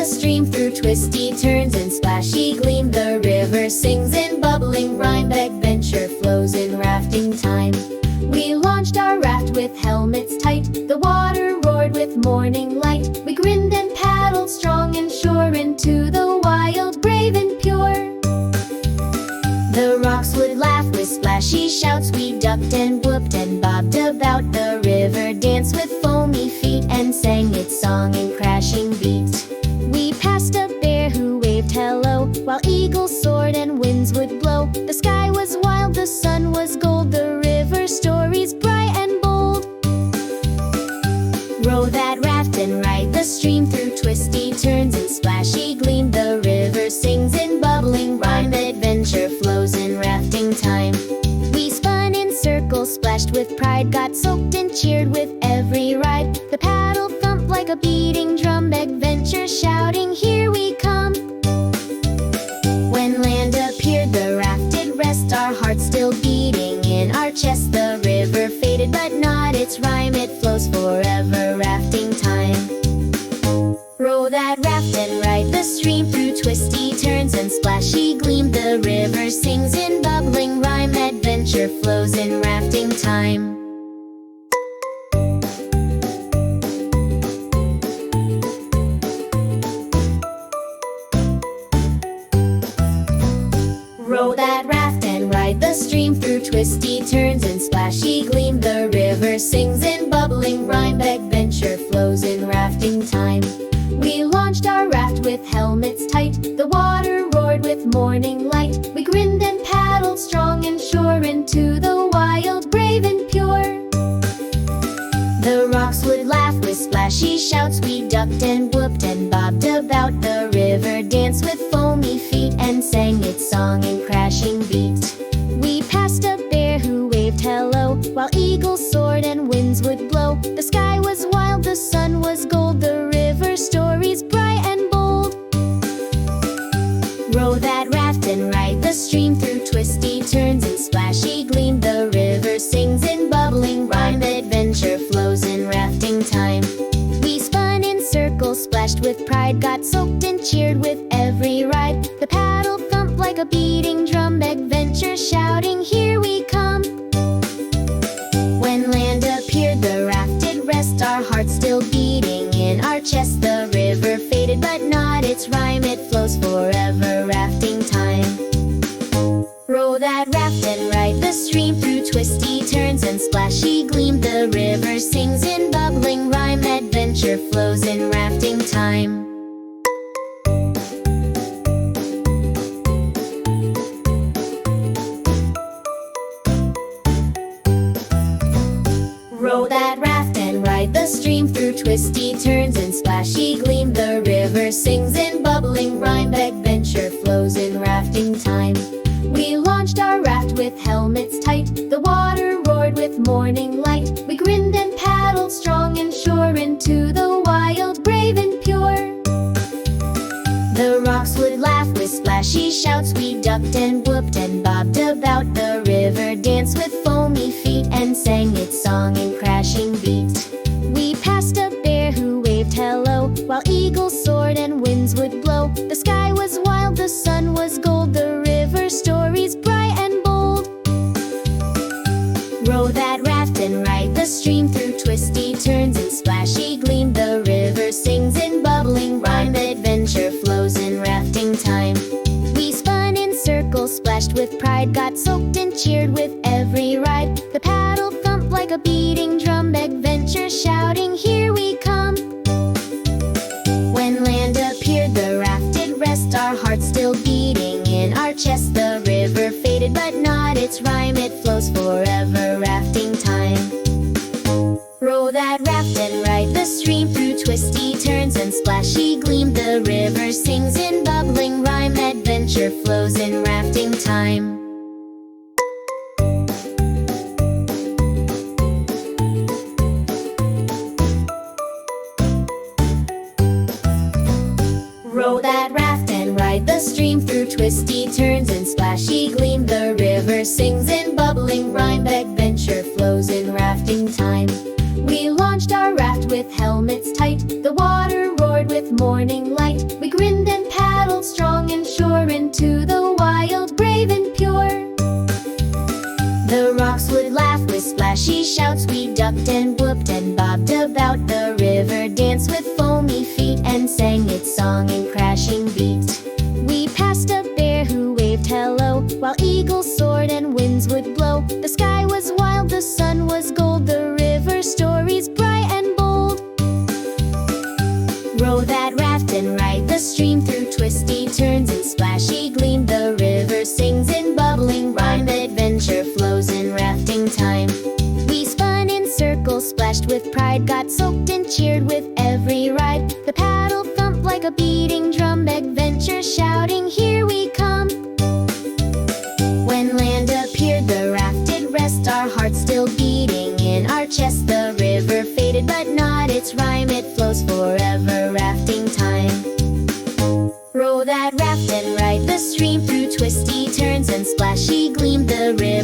the stream through twisty turns and splashy gleam. The river sings in bubbling rhyme. Adventure flows in rafting time. We launched our raft with helmets tight. The water roared with morning light. We grinned and paddled strong and sure into the wild, brave and pure. The rocks would laugh with splashy shouts. We ducked and whooped and bobbed about. The river danced with foamy feet and sang its song in crashing beat. We passed a bear who waved hello, while eagles soared and winds would blow. The sky was wild, the sun was gold, the river stories bright and bold. Row that raft and ride the stream through twisty turns and splashy gleam. The river sings in bubbling rhyme. Adventure flows in rafting time. We spun in circles, splashed with pride, got soaked and cheered with every ride. The paddle thumped like a beating drum. Adventure shouting, here we come. When land appeared, the raft did rest, our hearts still beating in our chests. The river faded, but not its rhyme. It flows forever, rafting time. Row that raft and ride the stream through twisty turns and splashy gleam. The river sings in bubbling rhyme. Adventure flows in rafting time. Row that raft and ride the stream through twisty turns and splashy gleam. The river sings in bubbling rhyme. Adventure flows in rafting time. We launched our raft with helmets tight. The water roared with morning light. We grinned and paddled strong and sure into the wild, brave and pure. The rocks would laugh with splashy shouts. We ducked and whooped and bobbed about. The river danced with foamy feet and sang its song in crashing beat. We passed a bear who waved hello, while eagles soared and winds would blow. The sky was wild, the sun was gold, the river stories bright and bold. Row that raft and ride the stream through twisty turns and splashy gleam. The river sings in bubbling rhyme. Adventure flows in rafting time. We spun in circles, splashed with pride, got soaked and cheered with every ride. The paddle thumped like a beating drum. Adventure shouting, here we come. When land appeared, the raft did rest, our hearts still beating in our chests. The river faded, but not its rhyme. It flows forever, rafting time. Row that raft and ride the stream through twisty turns and splashy gleam. The river sings in bubbling rhyme. Adventure flows in rafting time. Row that raft and ride the stream through twisty turns and splashy gleam. The river sings in bubbling rhyme. Adventure flows in rafting time. We launched our raft with helmets tight. The water roared with morning light. We grinned and paddled strong and sure into the wild, brave and pure. The rocks would laugh with splashy shouts. We ducked and whooped and bobbed about. The river danced with foamy feet and sang its song in crashing beat. We passed a bear who waved hello, while eagles soared and winds would blow. The sky was wild, the sun was gold, the river stories bright and bold. Row that raft and ride the stream through twisty turns and splashy gleam. The river sings in bubbling rhyme. Adventure flows in rafting time. We spun in circles, splashed with pride, got soaked and cheered with every ride. The paddle thumped like a beating drum. Adventure shouting, here we come. When land appeared, the raft did rest, our hearts still beating in our chests. The river faded, but not its rhyme. It flows forever, rafting time. Row that raft and ride the stream through twisty turns and splashy gleam. The river sings in bubbling rhyme. Adventure flows in rafting time. Row that raft and ride the stream through twisty turns and splashy gleam. The river sings in bubbling rhyme. Adventure flows in rafting time. We launched our raft with helmets tight. The water roared with morning light. hopped and whooped and bobbed about the river, danced with foamy feet and sang its song in crashing beat. We passed a bear who waved hello, while eagles soared and winds would blow. The sky was wild, the sun was gold, the river stories bright and bold. Row that raft and ride the stream through twisty turns and splashy gleam. The river sings in bubbling rhyme, adventure flows in rafting time. We spun in circles, splashed with pride, got soaked and cheered with every ride. The paddle thumped like a beating drum, adventure shouting, here we come. When land appeared, the raft did rest, our hearts still beating in our chest. The river faded, but not its rhyme, it flows forever, rafting time. Row that raft and ride the stream through twisty turns and splashy gleam. The river